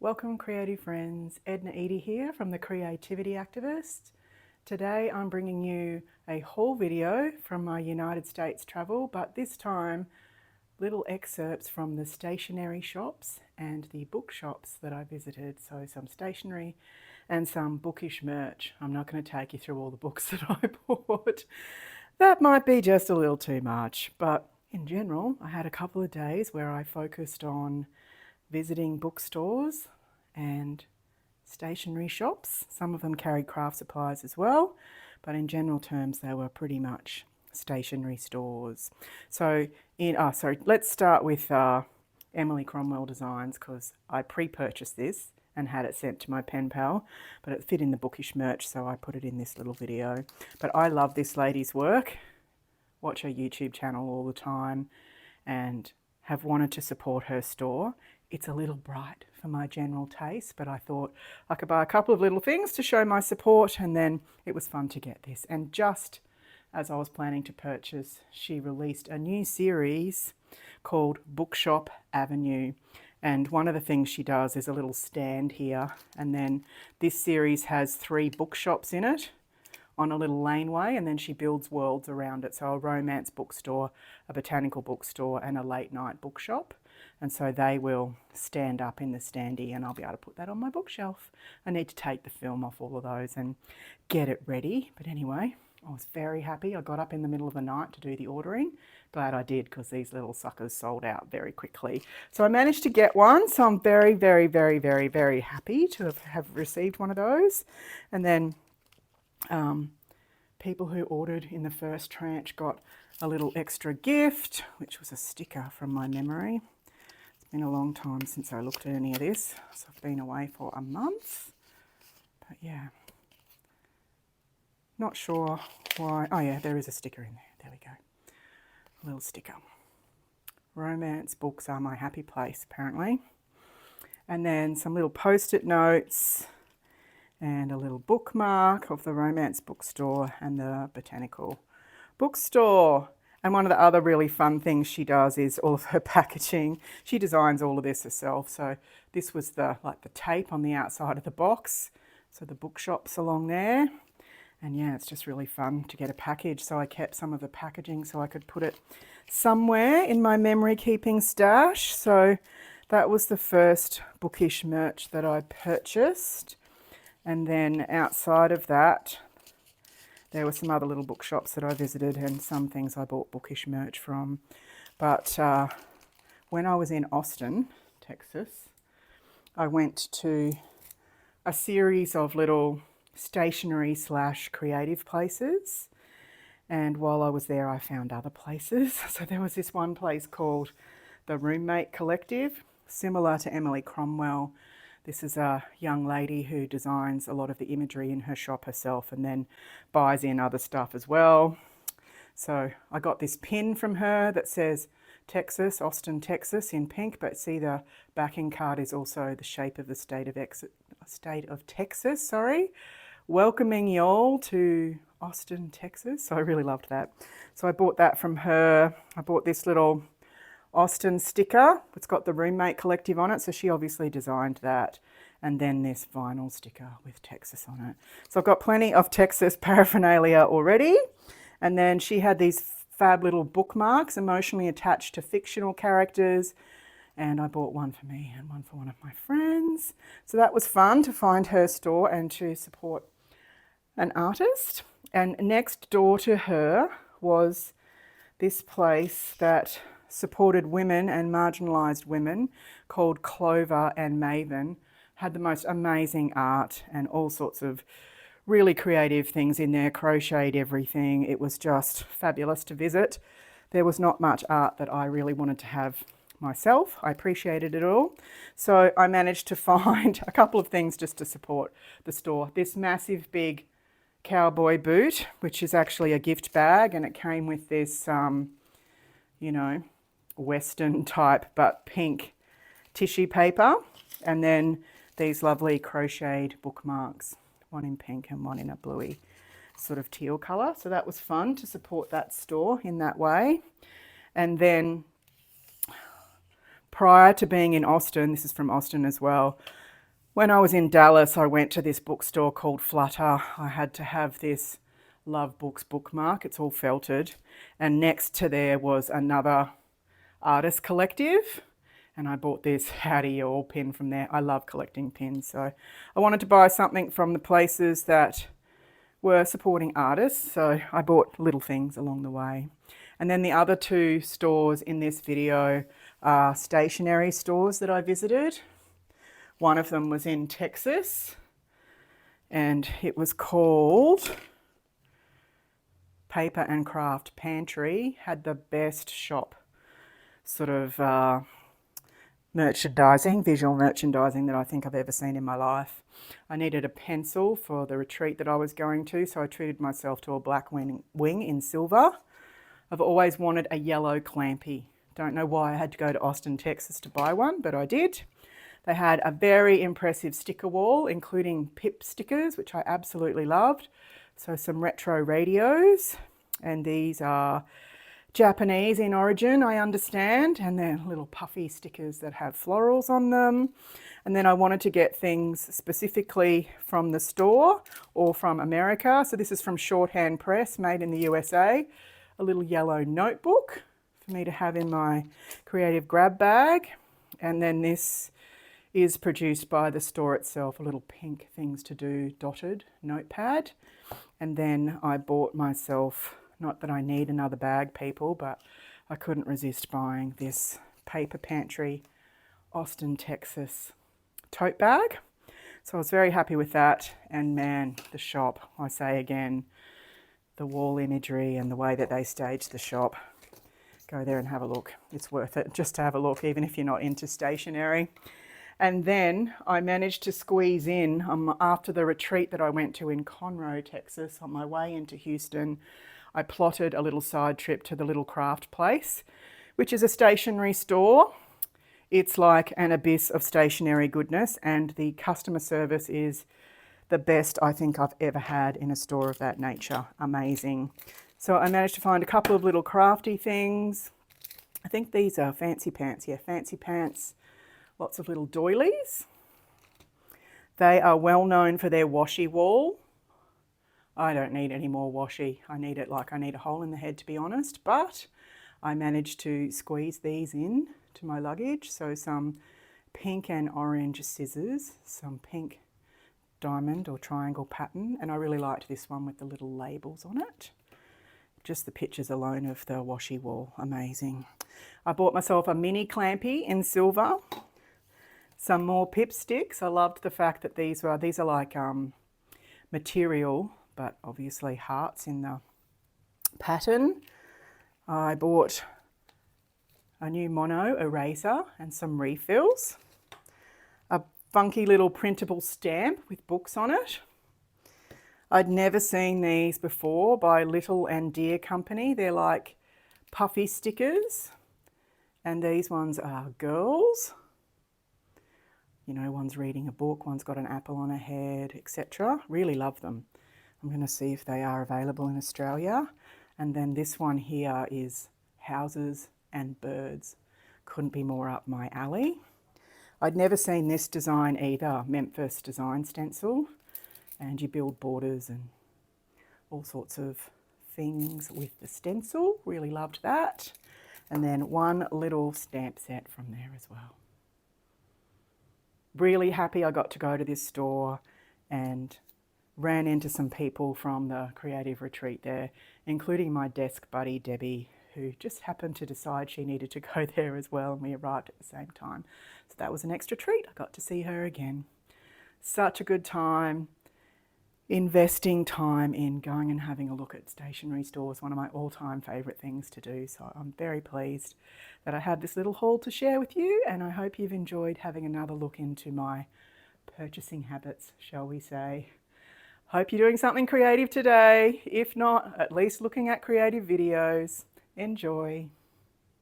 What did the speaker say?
Welcome creative friends, Edna Eady here from The Creativity Activist. Today I'm bringing you a haul video from my United States travel, but this time little excerpts from the stationery shops and the bookshops that I visited. So some stationery and some bookish merch. I'm not going to take you through all the books that I bought. That might be just a little too much, but in general I had a couple of days where I focused on visiting bookstores and stationery shops. Some of them carried craft supplies as well, but in general terms they were pretty much stationery stores. So let's start with Emily Cromwell Designs, because I pre-purchased this and had it sent to my pen pal, but it fit in the bookish merch, so I put it in this little video. But I love this lady's work, watch her YouTube channel all the time, and have wanted to support her store. It's a little bright for my general taste, but I thought I could buy a couple of little things to show my support, and then it was fun to get this. And just as I was planning to purchase, she released a new series called Bookshop Avenue. And one of the things she does is a little stand here, and then this series has 3 bookshops in it on a little laneway, and then she builds worlds around it. So a romance bookstore, a botanical bookstore, and a late night bookshop. And so they will stand up in the standee, and I'll be able to put that on my bookshelf. I need to take the film off all of those and get it ready. But anyway, I was very happy. I got up in the middle of the night to do the ordering. Glad I did, because these little suckers sold out very quickly. So I managed to get one. So I'm very, very, very, very, very happy to have received one of those. And then people who ordered in the first tranche got a little extra gift, which was a sticker from my memory. It's been a long time since I looked at any of this, so I've been away for a month. But yeah, not sure why. Oh yeah, there is a sticker in there. There we go. A little sticker. Romance books are my happy place, apparently. And then some little post-it notes and a little bookmark of the romance bookstore and the botanical bookstore. And one of the other really fun things she does is all of her packaging. She designs all of this herself. So this was the tape on the outside of the box. So the bookshops along there. And yeah, it's just really fun to get a package. So I kept some of the packaging so I could put it somewhere in my memory keeping stash. So that was the first bookish merch that I purchased. And then outside of that, there were some other little bookshops that I visited and some things I bought bookish merch from. But when I was in Austin, Texas, I went to a series of little stationery / creative places. And while I was there, I found other places. So there was this one place called the Roommate Collective, similar to Emily Cromwell. This is a young lady who designs a lot of the imagery in her shop herself and then buys in other stuff as well. So I got this pin from her that says Texas, Austin, Texas in pink, but see the backing card is also the shape of the state of Texas, welcoming y'all to Austin, Texas. So I really loved that. So I bought that from her. I bought this little Austin sticker. It's got the Roommate Collective on it, so she obviously designed that. And then this vinyl sticker with Texas on it. So I've got plenty of Texas paraphernalia already. And then she had these fab little bookmarks emotionally attached to fictional characters. And I bought one for me and one for one of my friends. So that was fun to find her store and to support an artist. And next door to her was this place that supported women and marginalised women called Clover and Maven. Had the most amazing art and all sorts of really creative things in there, crocheted everything. It was just fabulous to visit. There was not much art that I really wanted to have myself. I appreciated it all. So I managed to find a couple of things just to support the store. This massive big cowboy boot, which is actually a gift bag, and it came with this, Western type but pink tissue paper, and then these lovely crocheted bookmarks, one in pink and one in a bluey sort of teal colour. So that was fun to support that store in that way. And then prior to being in Austin, this is from Austin as well, When I was in Dallas, I went to this bookstore called Flutter. I had to have this Love Books bookmark. It's all felted. And next to there was another artist collective. And I bought this How Do You All pin from there. I love collecting pins. So I wanted to buy something from the places that were supporting artists. So I bought little things along the way. And then the other two stores in this video are stationery stores that I visited. One of them was in Texas and it was called Paper and Craft Pantry. Had the best shop sort of merchandising, visual merchandising that I think I've ever seen in my life. I needed a pencil for the retreat that I was going to, so I treated myself to a black wing in silver. I've always wanted a yellow clampy. Don't know why I had to go to Austin, Texas to buy one, but I did. They had a very impressive sticker wall, including pip stickers, which I absolutely loved. So some retro radios, and these are Japanese in origin, I understand, and they're little puffy stickers that have florals on them. And then I wanted to get things specifically from the store or from America. So this is from Shorthand Press, made in the USA. A little yellow notebook for me to have in my creative grab bag. And then this is produced by the store itself, a little pink things to do dotted notepad. And then I bought myself, not that I need another bag, people, but I couldn't resist buying this Paper Pantry Austin, Texas tote bag. So I was very happy with that. And man, the shop, I say again, the wall imagery and the way that they staged the shop. Go there and have a look. It's worth it just to have a look, even if you're not into stationery. And then I managed to squeeze in, after the retreat that I went to in Conroe, Texas, on my way into Houston, I plotted a little side trip to the Little Craft Place, which is a stationery store. It's like an abyss of stationery goodness, and the customer service is the best I think I've ever had in a store of that nature. Amazing. So I managed to find a couple of little crafty things. I think these are fancy pants. Yeah, fancy pants. Lots of little doilies. They are well known for their washi wall. I don't need any more washi. I need it like I need a hole in the head, to be honest, but I managed to squeeze these in to my luggage. So some pink and orange scissors, some pink diamond or triangle pattern, and I really liked this one with the little labels on it. Just the pictures alone of the washi wall, amazing. I bought myself a mini clampy in silver. Some more pip sticks. I loved the fact that these are like material, but obviously hearts in the pattern. I bought a new mono eraser and some refills. A funky little printable stamp with books on it. I'd never seen these before by Little and Dear Company. They're like puffy stickers, and these ones are girls. You know, one's reading a book, one's got an apple on her head, etc. Really love them. I'm going to see if they are available in Australia. And then this one here is houses and birds. Couldn't be more up my alley. I'd never seen this design either, Memphis design stencil. And you build borders and all sorts of things with the stencil. Really loved that. And then one little stamp set from there as well. Really happy I got to go to this store and ran into some people from the creative retreat there, including my desk buddy Debbie, who just happened to decide she needed to go there as well, and we arrived at the same time. So that was an extra treat. I got to see her again. Such a good time. Investing time in going and having a look at stationery stores, one of my all-time favourite things to do. So I'm very pleased that I had this little haul to share with you, and I hope you've enjoyed having another look into my purchasing habits, shall we say. Hope you're doing something creative today. If not, at least looking at creative videos. Enjoy.